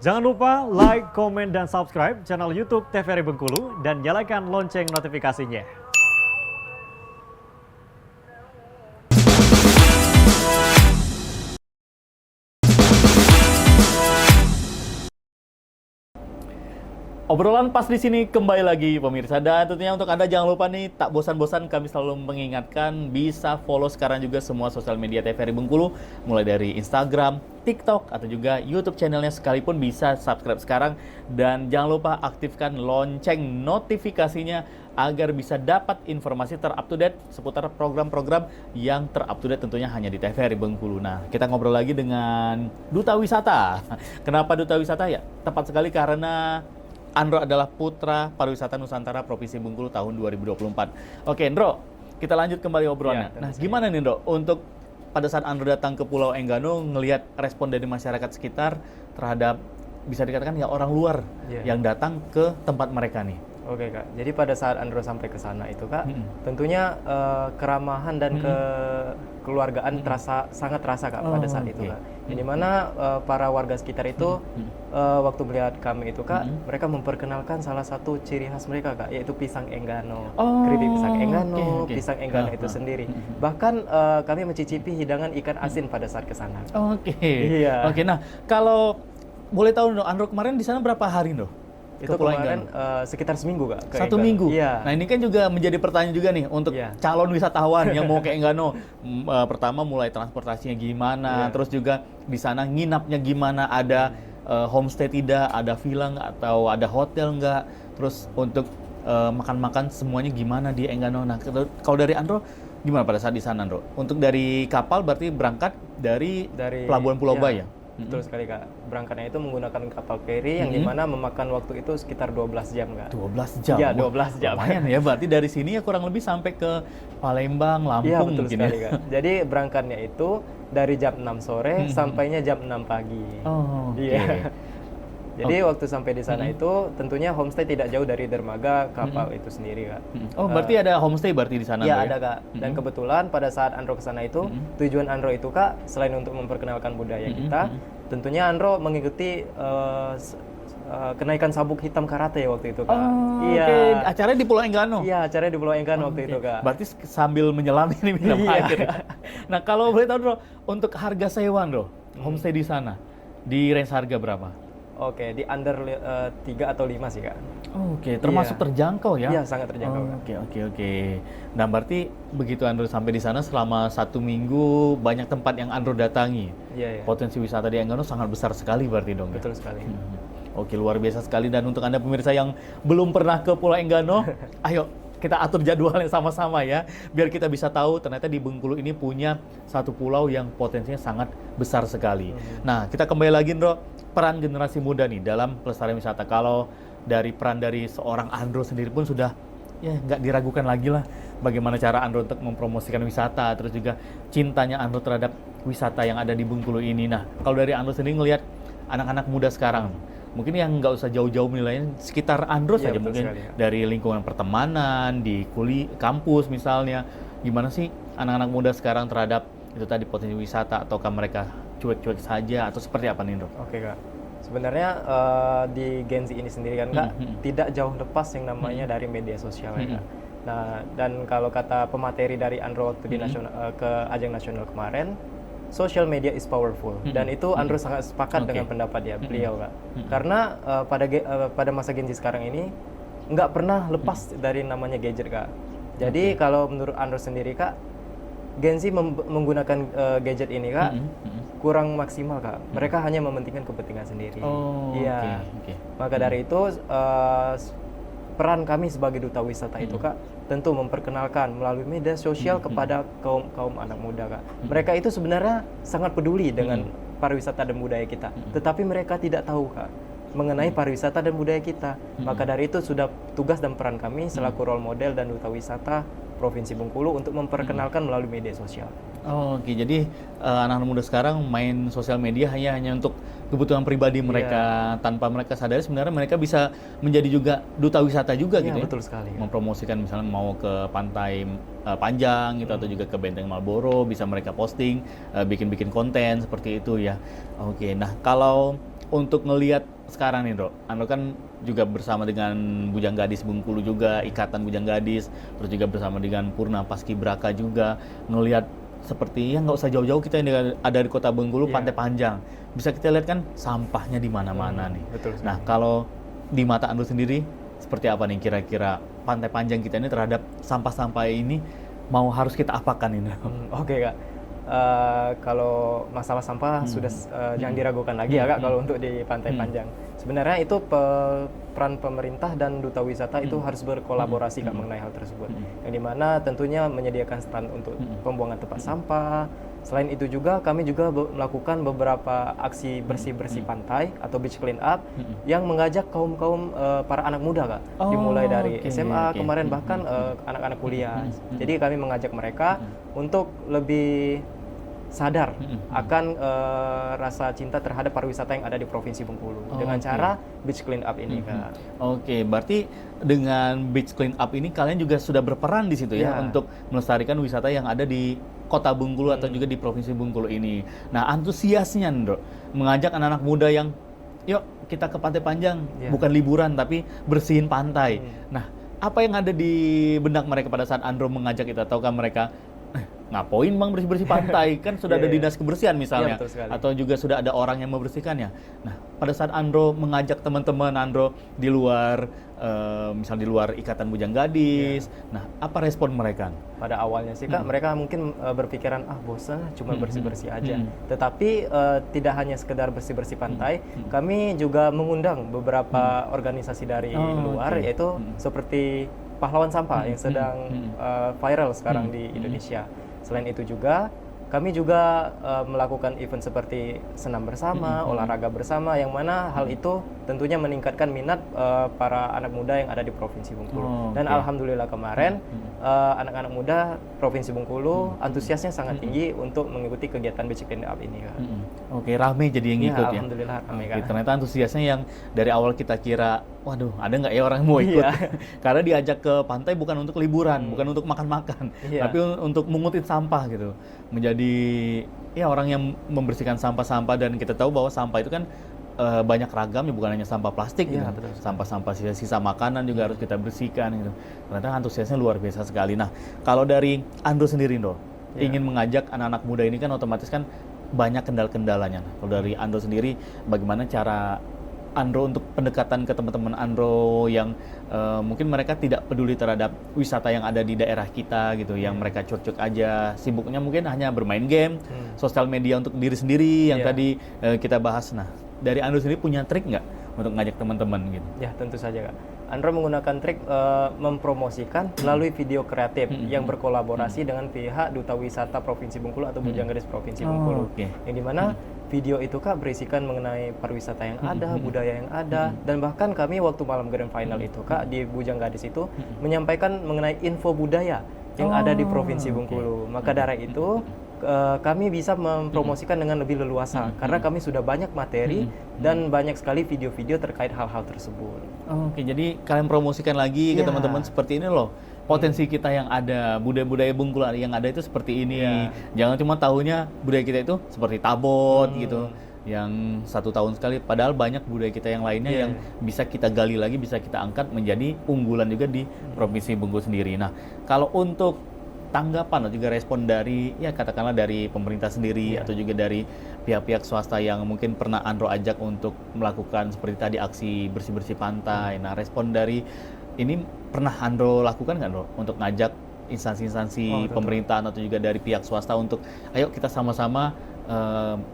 Jangan lupa like, komen, dan subscribe channel YouTube TVRI Bengkulu dan nyalakan lonceng notifikasinya. Obrolan pas di sini kembali lagi pemirsa, dan tentunya untuk Anda jangan lupa nih, tak bosan-bosan kami selalu mengingatkan bisa follow sekarang juga semua sosial media TVRI Bengkulu, mulai dari Instagram, TikTok, atau juga YouTube channelnya sekalipun bisa subscribe sekarang. Dan jangan lupa aktifkan lonceng notifikasinya agar bisa dapat informasi ter-up-to-date seputar program-program yang ter-up-to-date tentunya hanya di TVRI Bengkulu. Nah, kita ngobrol lagi dengan Duta Wisata. Kenapa Duta Wisata ya? Tepat sekali karena Andro adalah Putra Pariwisata Nusantara Provinsi Bengkulu tahun 2024. Oke, Andro, kita lanjut kembali obrolannya. Nah, gimana nih, Andro, untuk pada saat Andro datang ke Pulau Enggano, ngelihat respon dari masyarakat sekitar terhadap, bisa dikatakan ya, orang luar yang datang ke tempat mereka nih? Oke Kak, jadi pada saat Andro sampai ke sana itu Kak, tentunya keramahan dan kekeluargaan sangat terasa Kak pada saat itu Kak. Yang dimana para warga sekitar itu waktu melihat kami itu Kak, mereka memperkenalkan salah satu ciri khas mereka Kak, yaitu pisang Enggano, keripik pisang Enggano, pisang Enggano itu sendiri. Bahkan kami mencicipi hidangan ikan asin pada saat ke sana. Iya. Oke, nah kalau boleh tahu dong, Andro kemarin di sana berapa hari dong? Itu kemarin sekitar seminggu Kak. Satu minggu? Iya. Nah ini kan juga menjadi pertanyaan juga nih untuk calon wisatawan yang mau ke Enggano. Pertama mulai transportasinya gimana, terus juga di sana nginapnya gimana, ada homestay tidak, ada villa nggak, atau ada hotel nggak, terus untuk makan-makan semuanya gimana di Enggano. Nah kalau dari Andro gimana pada saat di sana, Andro? Untuk dari kapal berarti berangkat dari Pelabuhan Pulau Baya? Betul sekali Kak, berangkatnya itu menggunakan kapal feri yang dimana memakan waktu itu sekitar 12 jam Kak. 12 jam? Iya, 12 jam. Lumayan ya, berarti dari sini ya kurang lebih sampai ke Palembang, Lampung. Iya, betul mungkin sekali ya. Kak. Jadi berangkatnya itu dari jam 6 sore sampainya jam 6 pagi. Oh, oke. Iya. Jadi waktu sampai di sana itu tentunya homestay tidak jauh dari dermaga kapal itu sendiri Kak. Oh, berarti ada homestay berarti di sana? Iya, ada Kak. Dan kebetulan pada saat Andro ke sana itu, tujuan Andro itu Kak, selain untuk memperkenalkan budaya kita, tentunya Andro mengikuti kenaikan sabuk hitam karate waktu itu Kak. Iya. Acaranya di Pulau Enggano? Iya, acaranya di Pulau Enggano waktu itu Kak. Berarti sambil menyelam ini minum air. Nah, kalau boleh tahu Bro, untuk harga sewa Bro, homestay di sana, di range harga berapa? Oke, di under 3 atau 5 sih Kak. Oke, termasuk terjangkau ya? Iya, sangat terjangkau. Oke. Nah, berarti begitu Andro sampai di sana selama 1 minggu, banyak tempat yang Andro datangi. Iya. Potensi wisata di Enggano sangat besar sekali berarti dong. Betul sekali. Oke, luar biasa sekali. Dan untuk Anda pemirsa yang belum pernah ke Pulau Enggano, ayo kita atur jadwalnya sama-sama ya, biar kita bisa tahu ternyata di Bengkulu ini punya satu pulau yang potensinya sangat besar sekali. Nah, kita kembali lagi, Bro, peran generasi muda nih dalam pelestarian wisata. Kalau dari peran dari seorang Andro sendiri pun sudah ya nggak diragukan lagi lah bagaimana cara Andro untuk mempromosikan wisata, terus juga cintanya Andro terhadap wisata yang ada di Bengkulu ini. Nah, kalau dari Andro sendiri ngelihat anak-anak muda sekarang, mungkin yang nggak usah jauh-jauh menilainya, sekitar Andro saja mungkin sekali, dari lingkungan pertemanan, di kampus misalnya, gimana sih anak-anak muda sekarang terhadap itu tadi potensi wisata, ataukah mereka cuek-cuek saja atau seperti apa nih, Bro? Oke Kak, sebenarnya di Gen Z ini sendiri kan Kak, tidak jauh lepas yang namanya dari media sosial ya Kak. Nah, dan kalau kata pemateri dari Andro waktu di ke ajang nasional kemarin, social media is powerful, dan itu Andro sangat sepakat dengan pendapat beliau Kak. Karena pada masa Gen Z sekarang ini nggak pernah lepas dari namanya gadget Kak. Jadi kalau menurut Andro sendiri Kak, Gen Z menggunakan gadget ini Kak kurang maksimal Kak. Mereka hanya mementingkan kepentingan sendiri. Iya. Maka dari itu peran kami sebagai duta wisata itu Kak, tentu memperkenalkan melalui media sosial kepada kaum anak muda Kak. Mereka itu sebenarnya sangat peduli dengan pariwisata dan budaya kita, tetapi mereka tidak tahu Kak mengenai pariwisata dan budaya kita. Maka dari itu sudah tugas dan peran kami selaku role model dan duta wisata Provinsi Bengkulu untuk memperkenalkan melalui media sosial. Oke, jadi anak-anak muda sekarang main sosial media hanya untuk kebutuhan pribadi mereka, tanpa mereka sadari sebenarnya mereka bisa menjadi juga duta wisata juga gitu ya. Betul sekali. Mempromosikan misalnya mau ke pantai Panjang gitu atau juga ke Benteng Marlboro, bisa mereka posting, bikin-bikin konten seperti itu ya. Oke, nah kalau untuk ngelihat sekarang nih, Andro kan juga bersama dengan Bujang Gadis Bengkulu juga, Ikatan Bujang Gadis, terus juga bersama dengan Purna Paskibraka juga, ngelihat seperti ya nggak usah jauh-jauh kita yang ada di Kota Bengkulu, Pantai Panjang. Bisa kita lihat kan sampahnya di mana-mana nih. Betul. Nah, kalau di mata Andro sendiri, seperti apa nih kira-kira Pantai Panjang kita ini terhadap sampah-sampah ini mau harus kita apakan ini? Oke, Kak. Kalau masalah sampah sudah jangan diragukan lagi ya, Kak, kalau untuk di Pantai Panjang. Sebenarnya itu peran pemerintah dan duta wisata itu harus berkolaborasi, Kak, mengenai hal tersebut. Yang dimana tentunya menyediakan stand untuk pembuangan tempat sampah. Selain itu juga kami juga melakukan beberapa aksi bersih-bersih pantai atau beach clean up yang mengajak kaum-kaum para anak muda, Kak. Dimulai dari SMA kemarin bahkan anak-anak kuliah. Jadi kami mengajak mereka untuk lebih sadar akan rasa cinta terhadap pariwisata yang ada di Provinsi Bengkulu dengan cara beach clean up ini, Kak. Oke, berarti dengan beach clean up ini kalian juga sudah berperan di situ ya untuk melestarikan wisata yang ada di Kota Bengkulu atau juga di Provinsi Bengkulu ini. Nah, antusiasnya, Ndro, mengajak anak-anak muda yang yuk kita ke Pantai Panjang, bukan liburan tapi bersihin pantai. Nah, apa yang ada di benak mereka pada saat Andro mengajak itu? Ataukah mereka ngapain bang bersih-bersih pantai? Kan sudah ada dinas kebersihan misalnya, atau juga sudah ada orang yang membersihkannya. Nah, pada saat Andro mengajak teman-teman Andro di luar, misal di luar Ikatan Bujang Gadis, nah apa respon mereka? Pada awalnya sih, Kak, mereka mungkin berpikiran bosan cuma bersih-bersih aja. Tetapi tidak hanya sekedar bersih-bersih pantai, kami juga mengundang beberapa organisasi dari luar, yaitu seperti Pahlawan Sampah yang sedang viral sekarang di Indonesia. Selain itu juga kami juga melakukan event seperti senam bersama, olahraga bersama, yang mana hal itu tentunya meningkatkan minat para anak muda yang ada di Provinsi Bengkulu. Dan alhamdulillah kemarin anak-anak muda Provinsi Bengkulu antusiasnya sangat tinggi untuk mengikuti kegiatan beach clean up ini, Kak. Oke, ramai jadi yang ikut ya. Alhamdulillah ramai, Kak. Ternyata antusiasnya yang dari awal kita kira, waduh, ada nggak ya orang yang mau ikut? Karena diajak ke pantai bukan untuk liburan, bukan untuk makan-makan, tapi untuk mengutin sampah gitu. Menjadi ya orang yang membersihkan sampah-sampah, dan kita tahu bahwa sampah itu kan banyak ragam ya, bukan hanya sampah plastik gitu. Sampah-sampah sisa makanan juga harus kita bersihkan gitu. Ternyata antusiasnya luar biasa sekali. Nah, kalau dari Andro sendiri, ingin mengajak anak-anak muda ini kan otomatis kan banyak kendala-kendalanya. Nah, kalau dari Andro sendiri, bagaimana cara Andro untuk pendekatan ke teman-teman Andro yang mungkin mereka tidak peduli terhadap wisata yang ada di daerah kita gitu, yang mereka cocok aja, sibuknya mungkin hanya bermain game, sosial media untuk diri sendiri yang tadi kita bahas. Nah, dari Andro sendiri punya trik nggak untuk ngajak teman-teman gitu? Ya, tentu saja, Kak. Andro menggunakan trik mempromosikan melalui video kreatif yang berkolaborasi dengan pihak Duta Wisata Provinsi Bengkulu atau Bujang Gadis Provinsi Bengkulu. Yang dimana video itu, Kak, berisikan mengenai pariwisata yang ada, budaya yang ada, dan bahkan kami waktu malam grand final itu, Kak, di Bujang Gadis itu menyampaikan mengenai info budaya yang ada di Provinsi Bengkulu. Maka dari itu kami bisa mempromosikan dengan lebih leluasa karena kami sudah banyak materi dan banyak sekali video-video terkait hal-hal tersebut. Oke, jadi kalian promosikan lagi ke teman-teman seperti ini loh. Potensi kita yang ada, budaya-budaya Bengkulu yang ada itu seperti ini. Jangan cuma tahunya budaya kita itu seperti tabot gitu, yang 1 tahun sekali. Padahal banyak budaya kita yang lainnya yang bisa kita gali lagi, bisa kita angkat menjadi unggulan juga di Provinsi Bengkulu sendiri. Nah, kalau untuk tanggapan atau juga respon dari ya katakanlah dari pemerintah sendiri atau juga dari pihak-pihak swasta yang mungkin pernah Andro ajak untuk melakukan seperti tadi aksi bersih-bersih pantai. Nah, respon dari ini pernah Andro lakukan nggak, Andro, untuk ngajak instansi-instansi pemerintahan atau juga dari pihak swasta untuk ayo kita sama-sama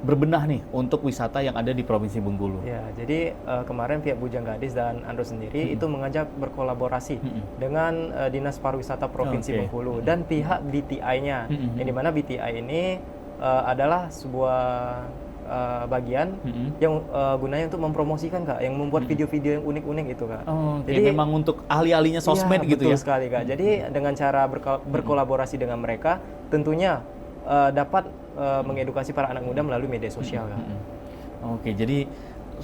berbenah nih untuk wisata yang ada di Provinsi Bengkulu? Ya, jadi kemarin pihak Bujang Gadis dan Andro sendiri itu mengajak berkolaborasi dengan Dinas Pariwisata Provinsi Bengkulu dan pihak BTI-nya, yang dimana BTI ini adalah sebuah bagian yang gunanya untuk mempromosikan, Kak, yang membuat video-video yang unik-unik itu, Kak. Jadi memang untuk ahli-ahlinya sosmed gitu ya? Betul sekali, Kak. Jadi dengan cara berkolaborasi dengan mereka, tentunya dapat mengedukasi para anak muda melalui media sosial, Kak. Oke, jadi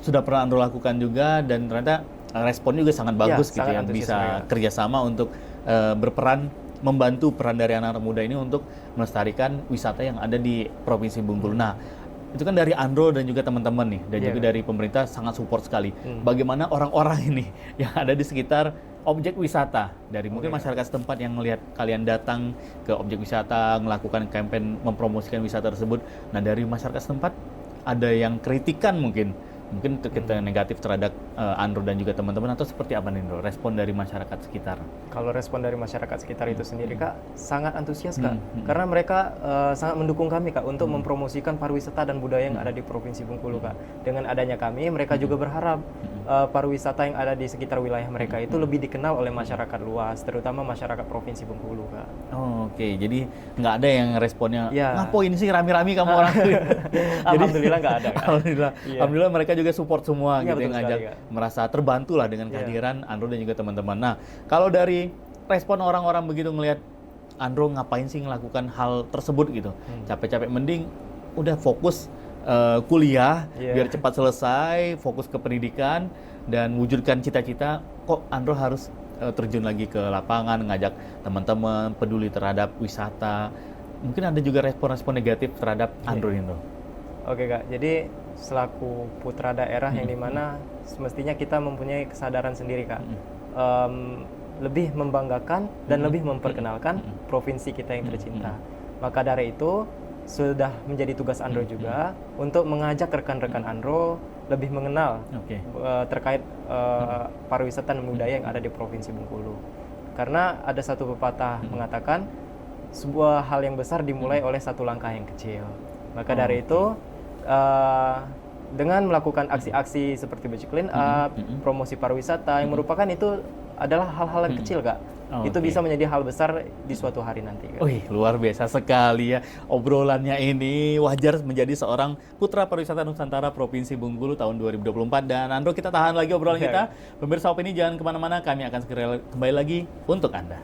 sudah pernah Andro lakukan juga dan ternyata respon juga sangat bagus gitu ya, bisa kerjasama untuk berperan membantu peran dari anak-anak muda ini untuk melestarikan wisata yang ada di Provinsi Bengkulu. Nah, Itu kan dari Andro dan juga teman-teman nih, dan Iya, juga Kak. dari pemerintah sangat support sekali. Bagaimana orang-orang ini yang ada di sekitar objek wisata, dari mungkin masyarakat setempat yang melihat kalian datang ke objek wisata, melakukan campaign mempromosikan wisata tersebut. Nah, dari masyarakat setempat ada yang kritikan mungkin kita negatif terhadap Andro dan juga teman-teman, atau seperti apa nih, Andro? Respon dari masyarakat sekitar? Kalau respon dari masyarakat sekitar itu sendiri, Kak, sangat antusias, Kak. Karena mereka sangat mendukung kami, Kak, untuk mempromosikan pariwisata dan budaya yang ada di Provinsi Bengkulu, Kak. Dengan adanya kami, mereka juga berharap pariwisata yang ada di sekitar wilayah mereka itu lebih dikenal oleh masyarakat luas, terutama masyarakat Provinsi Bengkulu, Kak. Oh, oke, jadi nggak ada yang responnya, Ya. ngapain sih rame-rame kamu orang? Alhamdulillah nggak ada, Kak. Alhamdulillah, Iya. Alhamdulillah mereka juga support semua Iya, gitu, yang betul ngajak, sekali, Kak. merasa terbantu lah dengan kehadiran Andro dan juga teman-teman. Nah, kalau dari respon orang-orang begitu ngelihat Andro ngapain sih melakukan hal tersebut gitu, capek-capek mending udah fokus kuliah biar cepat selesai, fokus ke pendidikan dan wujudkan cita-cita. Kok Andro harus terjun lagi ke lapangan, ngajak teman-teman peduli terhadap wisata? Mungkin ada juga respon-respon negatif terhadap Andro ini, Bro. Oke, Kak, jadi selaku putra daerah yang dimana semestinya kita mempunyai kesadaran sendiri, Kak, lebih membanggakan dan lebih memperkenalkan provinsi kita yang tercinta. Maka dari itu sudah menjadi tugas Andro juga untuk mengajak rekan-rekan Andro lebih mengenal Oke. terkait pariwisata dan budaya yang ada di Provinsi Bengkulu. Karena ada satu pepatah mengatakan sebuah hal yang besar dimulai oleh satu langkah yang kecil. Maka dari itu dengan melakukan aksi-aksi seperti Beach Clean Up, promosi pariwisata yang merupakan itu adalah hal-hal yang kecil, Kak. Itu Oke. bisa menjadi hal besar di suatu hari nanti, Kak. Wih, luar biasa sekali ya obrolannya ini. Wajar menjadi seorang putra pariwisata Nusantara Provinsi Bengkulu tahun 2024. Dan Andro, kita tahan lagi obrolan Iya. kita. Pemirsa Opini, jangan kemana-mana, kami akan segera kembali lagi untuk Anda.